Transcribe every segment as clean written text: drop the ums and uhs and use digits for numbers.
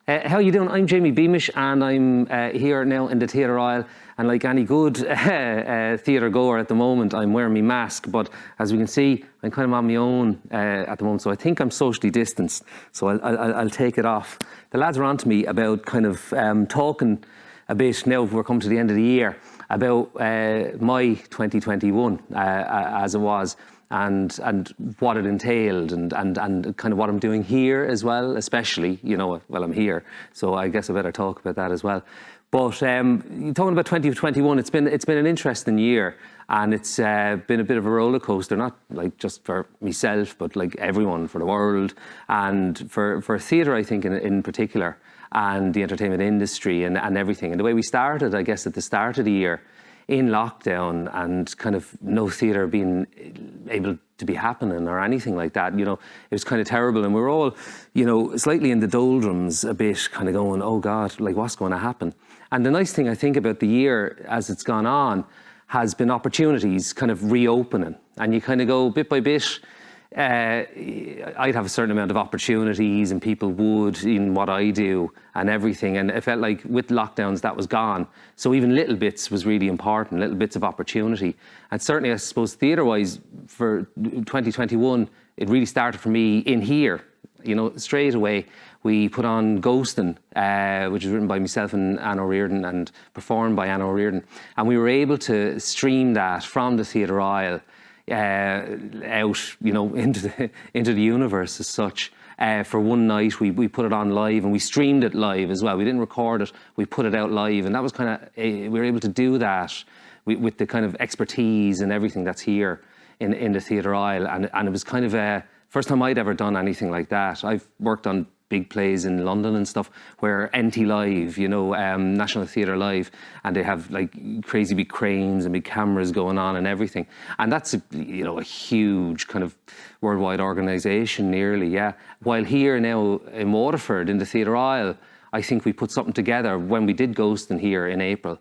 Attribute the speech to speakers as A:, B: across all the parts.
A: How you doing? I'm Jamie Beamish, and I'm here now in the Theatre Royal. And like any good theatre goer at the moment, I'm wearing my mask. But as we can see, I'm kind of on my own at the moment. So I think I'm socially distanced. So I'll take it off. The lads are on to me about kind of talking a bit now. We're coming to the end of the year about my 2021 as it was. And what it entailed and kind of what I'm doing here as well, especially, while I'm here. So I guess I better talk about that as well. But talking about 2021, it's been an interesting year, and it's been a bit of a roller coaster, not like just for myself, but like everyone, for the world, and for theatre, I think, in particular, and the entertainment industry and everything. And the way we started, I guess, at the start of the year, in lockdown, and kind of no theatre being able to be happening or anything like that, it was kind of terrible. And we were all, slightly in the doldrums a bit, kind of going, oh God, like what's going to happen? And the nice thing I think about the year as it's gone on has been opportunities kind of reopening. And you kind of go bit by bit. I'd have a certain amount of opportunities, and people would in what I do and everything. And it felt like with lockdowns that was gone. So even little bits was really important, little bits of opportunity. And certainly, I suppose, theatre-wise, for 2021, it really started for me in here. Straight away, we put on Ghostin', which was written by myself and Anne O'Riordan and performed by Anne O'Riordan. And we were able to stream that from the Theatre Royal out, into the universe as such. For one night, we put it on live, and we streamed it live as well. We didn't record it; we put it out live, and that was kind of we were able to do that with the kind of expertise and everything that's here in the Theatre Royal, and it was kind of first time I'd ever done anything like that. I've worked on big plays in London and stuff where NT Live, National Theatre Live, and they have like crazy big cranes and big cameras going on and everything. And that's a huge kind of worldwide organisation nearly, yeah. While here now in Waterford in the Theatre Royal, I think we put something together when we did Ghostin' here in April,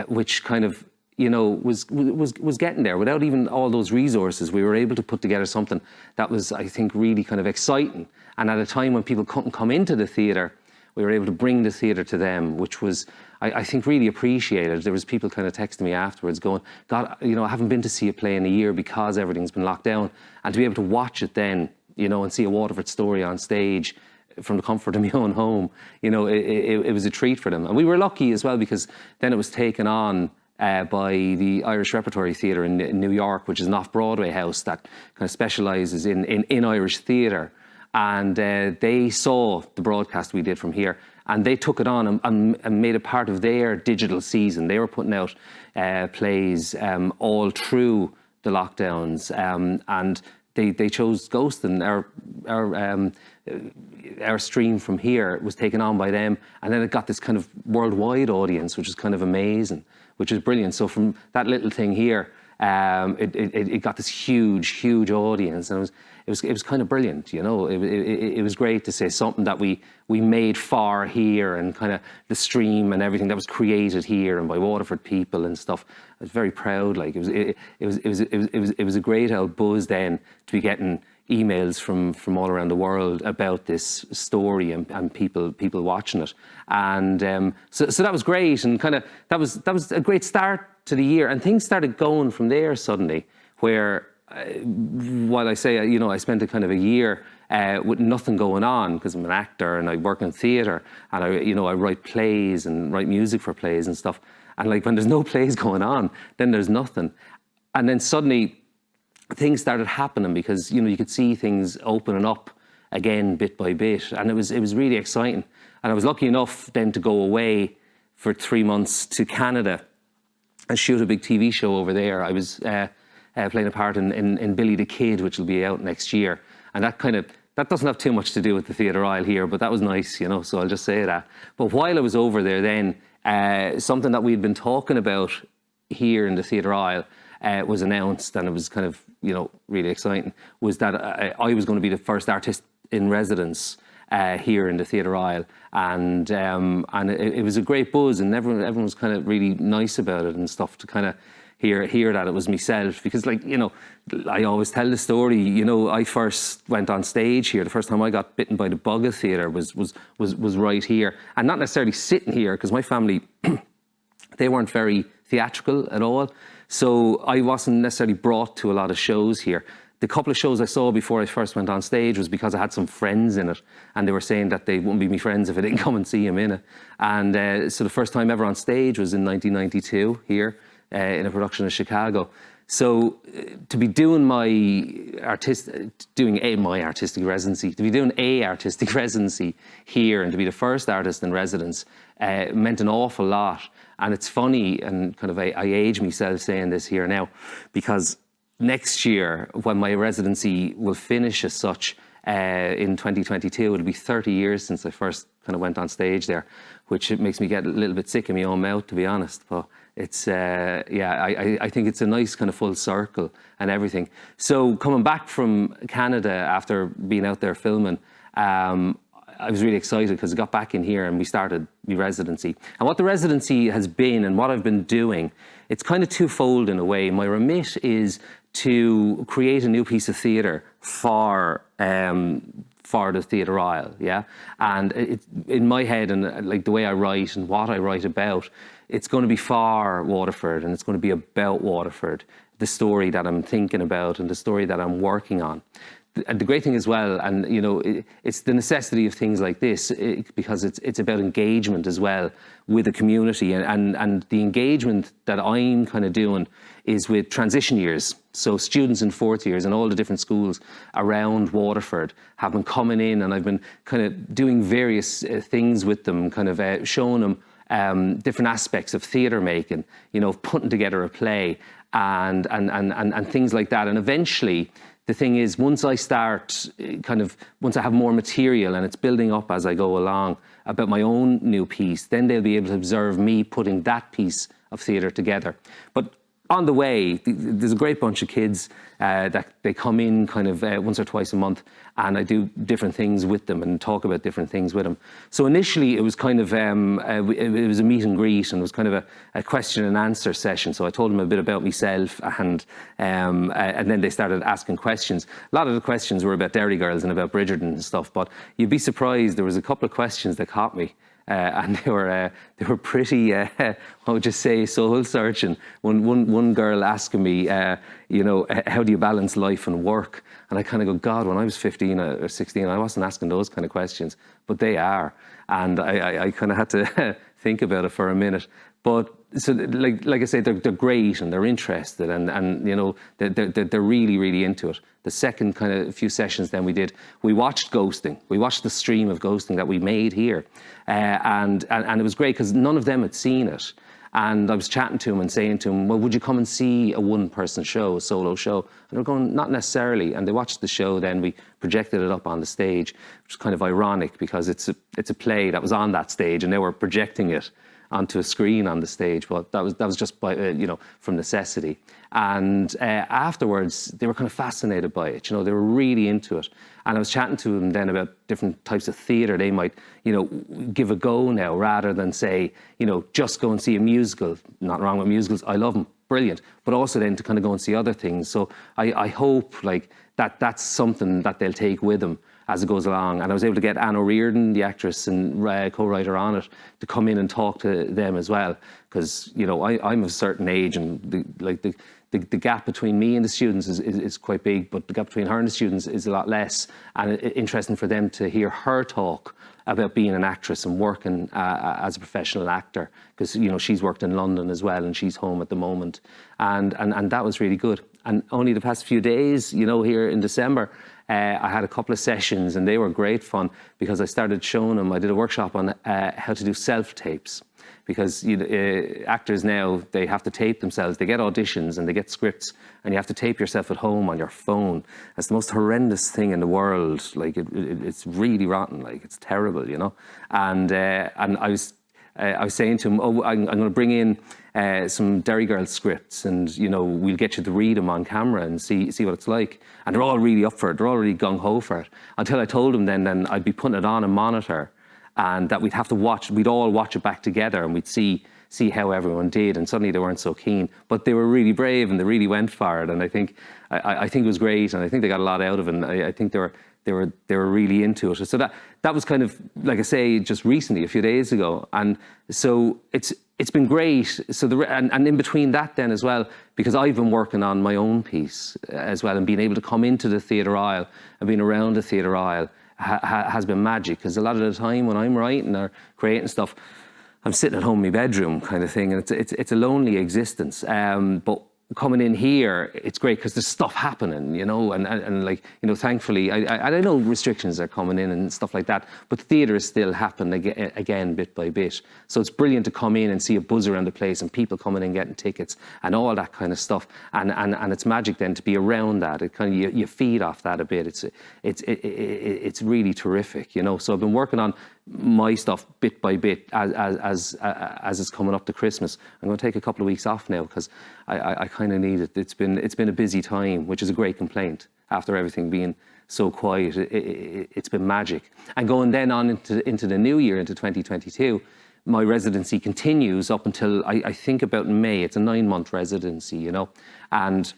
A: which kind of was getting there. Without even all those resources, we were able to put together something that was, I think, really kind of exciting. And at a time when people couldn't come into the theatre, we were able to bring the theatre to them, which was, I think, really appreciated. There was people kind of texting me afterwards going, God, I haven't been to see a play in a year because everything's been locked down. And to be able to watch it then, and see a Waterford story on stage from the comfort of my own home, it was a treat for them. And we were lucky as well, because then it was taken on by the Irish Repertory Theatre in New York, which is an off-Broadway house that kind of specialises in Irish theatre. And they saw the broadcast we did from here, and they took it on and made it part of their digital season. They were putting out plays all through the lockdowns, and they chose Ghostin'. Our stream from here was taken on by them, and then it got this kind of worldwide audience, which is kind of amazing, which is brilliant. So from that little thing here, it got this huge audience, and it was kind of brilliant, It was great to say something that we made for here, and kind of the stream and everything that was created here and by Waterford people and stuff. I was very proud. Like it was a great old buzz then to be getting emails from all around the world about this story and people watching it, and so that was great, and kind of that was a great start to the year, and things started going from there suddenly. Where while I say I spent a kind of a year with nothing going on, because I'm an actor and I work in theatre, and I write plays and write music for plays and stuff, and like when there's no plays going on, then there's nothing, and then suddenly things started happening, because you could see things opening up again bit by bit, and it was really exciting. And I was lucky enough then to go away for 3 months to Canada and shoot a big TV show over there. I was playing a part in Billy the Kid, which will be out next year, and that doesn't have too much to do with the Theatre Royal here, but that was nice, so I'll just say that. But while I was over there then, something that we'd been talking about here in the Theatre Royal was announced, and it was kind of really exciting, was that I was going to be the first artist in residence here in the Theatre Royal, and it was a great buzz, and everyone was kind of really nice about it and stuff, to kind of hear that it was myself, because like, you know, I always tell the story, you know, I first went on stage here. The first time I got bitten by the bug of theatre was right here, and not necessarily sitting here, because my family, they weren't very theatrical at all. So I wasn't necessarily brought to a lot of shows here. The couple of shows I saw before I first went on stage was because I had some friends in it, and they were saying that they wouldn't be my friends if I didn't come and see them in it. And so the first time ever on stage was in 1992 here in a production of Chicago. So to be doing my artistic residency, to be doing a artistic residency here, and to be the first artist in residence meant an awful lot. And it's funny, and kind of I age myself saying this here now, because next year, when my residency will finish as such, in 2022, it'll be 30 years since I first kind of went on stage there, which it makes me get a little bit sick in my own mouth, to be honest. But it's, I think it's a nice kind of full circle and everything. So coming back from Canada after being out there filming, I was really excited because I got back in here and we started my residency. And what the residency has been and what I've been doing, it's kind of twofold in a way. My remit is to create a new piece of theatre for the theatre aisle, yeah? And in my head, and like the way I write and what I write about, it's going to be for Waterford, and it's going to be about Waterford, the story that I'm thinking about and the story that I'm working on. And the great thing as well, and you know, it's the necessity of things like this, because it's about engagement as well with the community, and the engagement that I'm kind of doing is with transition years. So students in fourth years in all the different schools around Waterford have been coming in, and I've been kind of doing various things with them, kind of showing them different aspects of theatre making, you know, putting together a play and things like that. And eventually, the thing is, once I have more material and it's building up as I go along about my own new piece, then they'll be able to observe me putting that piece of theatre together. But on the way, there's a great bunch of kids that they come in kind of once or twice a month, and I do different things with them and talk about different things with them. So initially it was kind of, it was a meet and greet, and it was kind of a question and answer session. So I told them a bit about myself, and then they started asking questions. A lot of the questions were about Dairy Girls and about Bridgerton and stuff, but you'd be surprised, there was a couple of questions that caught me. And they were pretty, I would just say, soul-searching. One girl asking me, you know, how do you balance life and work? And I kind of go, God, when I was 15 or 16, I wasn't asking those kind of questions, but they are. And I kind of had to think about it for a minute. But so, like I say, they're great and they're interested, and you know, they're really, really into it. The second kind of few sessions then we watched ghosting. We watched the stream of ghosting that we made here, and it was great because none of them had seen it. And I was chatting to them and saying to them, well, would you come and see a one-person show, a solo show? And they're going, not necessarily. And they watched the show, then we projected it up on the stage, which is kind of ironic because it's a play that was on that stage and they were projecting it onto a screen on the stage, but that was just by you know, from necessity. And afterwards, they were kind of fascinated by it. You know, they were really into it. And I was chatting to them then about different types of theatre they might, you know, give a go now, rather than say, you know, just go and see a musical. Not wrong with musicals, I love them, brilliant. But also then to kind of go and see other things. So I hope like that's something that they'll take with them as it goes along. And I was able to get Anne O'Riordan, the actress and co-writer on it, to come in and talk to them as well. Because, you know, I'm of a certain age, and the gap between me and the students is quite big, but the gap between her and the students is a lot less. And it's interesting for them to hear her talk about being an actress and working as a professional actor, because, you know, she's worked in London as well and she's home at the moment. And that was really good. And only the past few days, you know, here in December, I had a couple of sessions and they were great fun, because I started showing them, I did a workshop on how to do self-tapes. Because you know, actors now, they have to tape themselves. They get auditions and they get scripts, and you have to tape yourself at home on your phone. That's the most horrendous thing in the world. Like it's really rotten. Like it's terrible, you know. And I was saying to him, oh, I'm going to bring in some Dairy Girl scripts, and you know, we'll get you to read them on camera and see what it's like. And they're all really up for it. They're all really gung ho for it. Until I told them then I'd be putting it on a monitor. and that we'd have to watch. We'd all watch it back together, and we'd see how everyone did. And suddenly they weren't so keen, but they were really brave and they really went for it. And I think it was great, and I think they got a lot out of it. And I think they were really into it. So that was kind of, like I say, just recently, a few days ago. And so it's been great. So and in between that then as well, because I've been working on my own piece as well, and being able to come into the theatre aisle and being around the theatre aisle has been magic. Because a lot of the time when I'm writing or creating stuff, I'm sitting at home in my bedroom kind of thing, and it's a lonely existence. But coming in here, it's great because there's stuff happening, you know, and like, you know, thankfully, I know restrictions are coming in and stuff like that, but theatre is still happening again bit by bit. So it's brilliant to come in and see a buzz around the place and people coming in getting tickets and all that kind of stuff. And it's magic then to be around that. It kind of you feed off that a bit. It's really terrific, you know. So I've been working on my stuff bit by bit as it's coming up to Christmas. I'm going to take a couple of weeks off now because I kind of need it. It's been a busy time, which is a great complaint after everything being so quiet. It's been magic. And going then on into the new year, into 2022, my residency continues up until I think about May. It's a 9-month residency, you know, and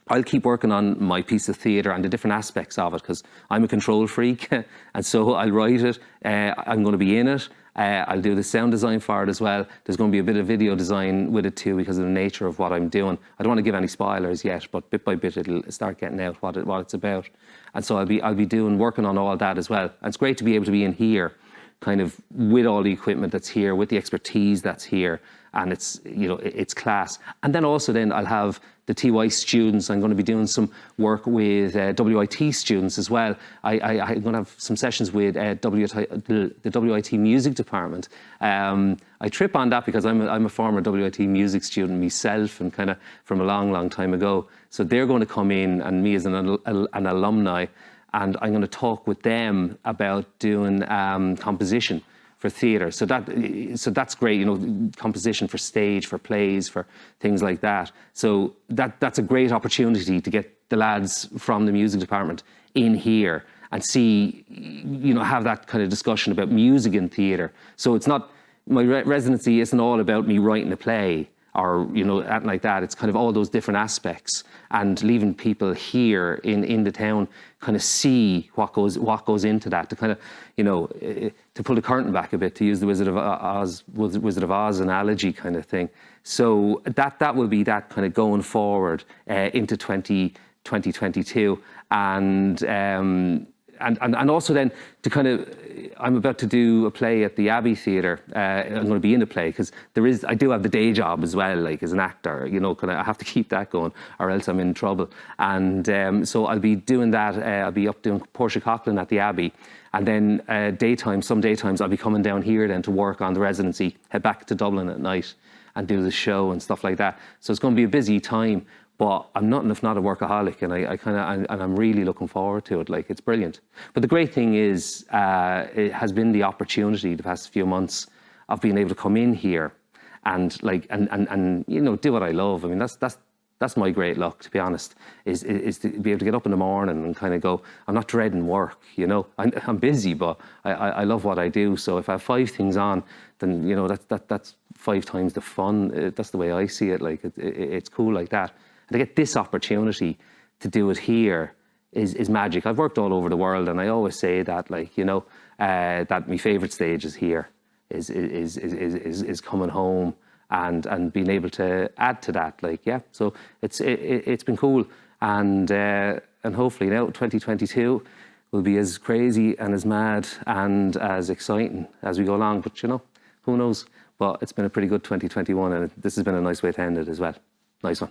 A: I'll keep working on my piece of theatre and the different aspects of it, because I'm a control freak, and so I'll write it. I'm going to be in it. I'll do the sound design for it as well. There's going to be a bit of video design with it too, because of the nature of what I'm doing. I don't want to give any spoilers yet, but bit by bit it'll start getting out what it's about. And so I'll be working on all that as well. And it's great to be able to be in here, kind of with all the equipment that's here, with the expertise that's here, and it's, you know, it's class. And then also then I'll have the TY students. I'm going to be doing some work with WIT students as well. I'm going to have some sessions with the WIT music department. I trip on that because I'm a former WIT music student myself, and kind of from a long time ago. So they're going to come in, and me as an alumni, and I'm going to talk with them about doing composition for theatre. So that's great, you know, composition for stage, for plays, for things like that. So that's a great opportunity to get the lads from the music department in here and see, you know, have that kind of discussion about music in theatre. So it's not, my residency isn't all about me writing a play or, you know, anything like that. It's kind of all those different aspects, and leaving people here in the town kind of see what goes into that, to kind of, you know, to pull the curtain back a bit, to use the Wizard of Oz analogy kind of thing. So that will be that kind of going forward into 2022, and also then to kind of, I'm about to do a play at the Abbey Theatre. I'm going to be in a play because I do have the day job as well, like as an actor, you know, I have to keep that going or else I'm in trouble. And so I'll be doing that. I'll be up doing Portia Coughlin at the Abbey. And then some daytimes I'll be coming down here then to work on the residency, head back to Dublin at night and do the show and stuff like that. So it's going to be a busy time. But I'm nothing if not a workaholic, and I'm really looking forward to it. Like, it's brilliant. But the great thing is, it has been the opportunity the past few months of being able to come in here and you know, do what I love. I mean, that's my great luck, to be honest, is to be able to get up in the morning and kind of go, I'm not dreading work, you know. I'm busy, but I love what I do. So if I have 5 things on, then, you know, that's 5 times the fun. That's the way I see it. Like, it's cool like that. To get this opportunity to do it here is magic. I've worked all over the world, and I always say that, like, you know, that my favourite stage is here, is coming home and being able to add to that. Like, yeah, so it's been cool, and hopefully now 2022 will be as crazy and as mad and as exciting as we go along. But, you know, who knows? But it's been a pretty good 2021, and this has been a nice way to end it as well. Nice one.